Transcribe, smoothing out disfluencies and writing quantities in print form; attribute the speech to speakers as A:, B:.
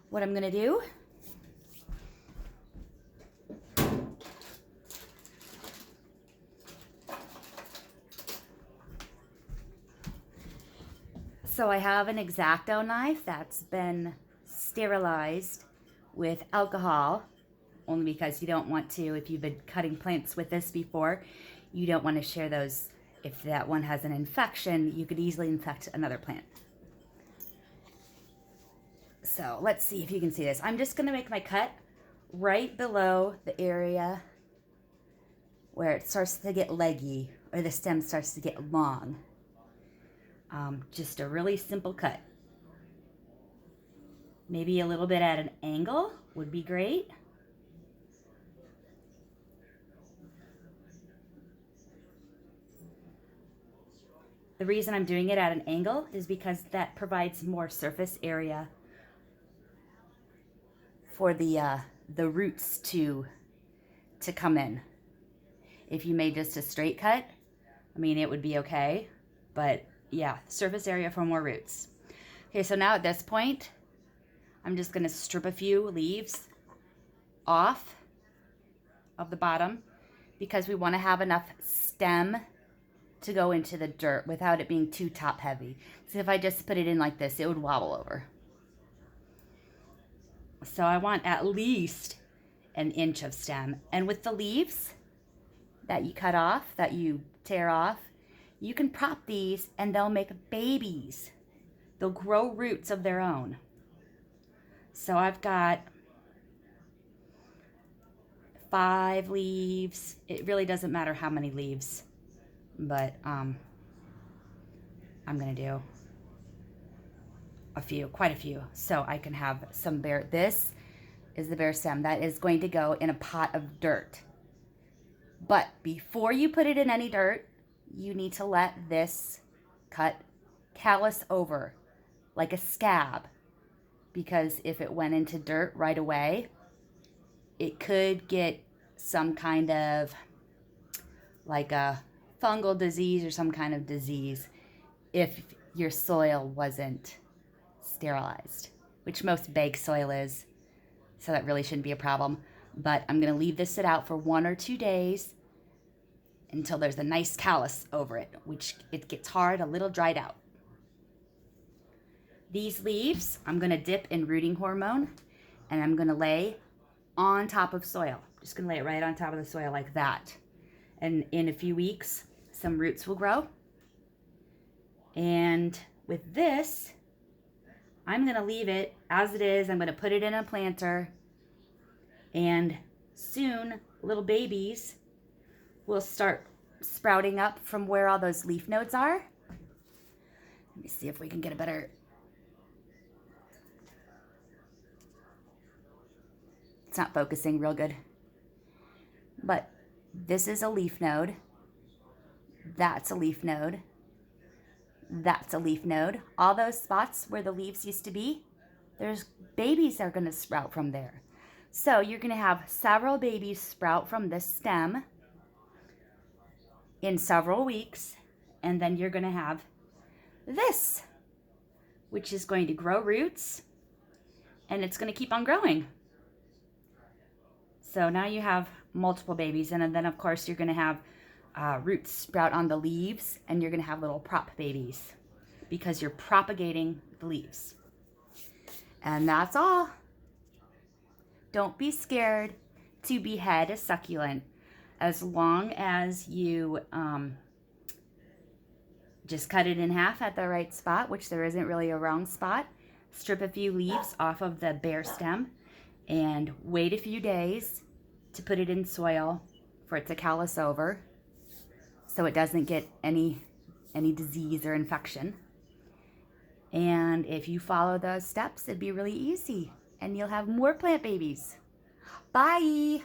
A: what I'm gonna do so I have an X-Acto knife that's been sterilized with alcohol, only because you don't want to, if you've been cutting plants with this before, you don't want to share those. If that one has an infection, you could easily infect another plant. So let's see if you can see this. I'm just going to make my cut right below the area where it starts to get leggy, or the stem starts to get long. Just a really simple cut. Maybe a little bit at an angle would be great. The reason I'm doing it at an angle is because that provides more surface area for the roots to come in. If you made just a straight cut, I mean, it would be okay, but yeah, surface area for more roots. Okay, so now at this point, I'm just gonna strip a few leaves off of the bottom because we wanna have enough stem to go into the dirt without it being too top heavy. So if I just put it in like this, it would wobble over. So I want at least an inch of stem. And with the leaves that you cut off, that you tear off, you can prop these and they'll make babies. They'll grow roots of their own. So I've got 5 leaves. It really doesn't matter how many leaves, but I'm gonna do a few, quite a few, so I can have some bare. This is the bare stem that is going to go in a pot of dirt. But before you put it in any dirt, you need to let this cut callus over like a scab, because if it went into dirt right away, it could get some kind of like a fungal disease or some kind of disease if your soil wasn't sterilized, which most baked soil is, so that really shouldn't be a problem. But I'm gonna leave this sit out for 1 or 2 days until there's a nice callus over it, which it gets hard, a little dried out. These leaves, I'm gonna dip in rooting hormone and I'm gonna lay on top of soil. Just gonna lay it right on top of the soil like that. And in a few weeks, some roots will grow. And with this, I'm gonna leave it as it is. I'm gonna put it in a planter, and soon little babies will start sprouting up from where all those leaf nodes are. Let me see if we can get a better. It's not focusing real good. But this is a leaf node. That's a leaf node. That's a leaf node. All those spots where the leaves used to be, there's babies that are going to sprout from there. So you're going to have several babies sprout from this stem in several weeks, and then you're going to have this, which is going to grow roots, and it's going to keep on growing. So now you have multiple babies, and then of course you're going to have roots sprout on the leaves, and you're going to have little prop babies because you're propagating the leaves. And that's all. Don't be scared to behead a succulent, as long as you just cut it in half at the right spot, which there isn't really a wrong spot. Strip a few leaves off of the bare stem and wait a few days to put it in soil for it to callus over so it doesn't get any disease or infection. And if you follow those steps, it'd be really easy and you'll have more plant babies. Bye!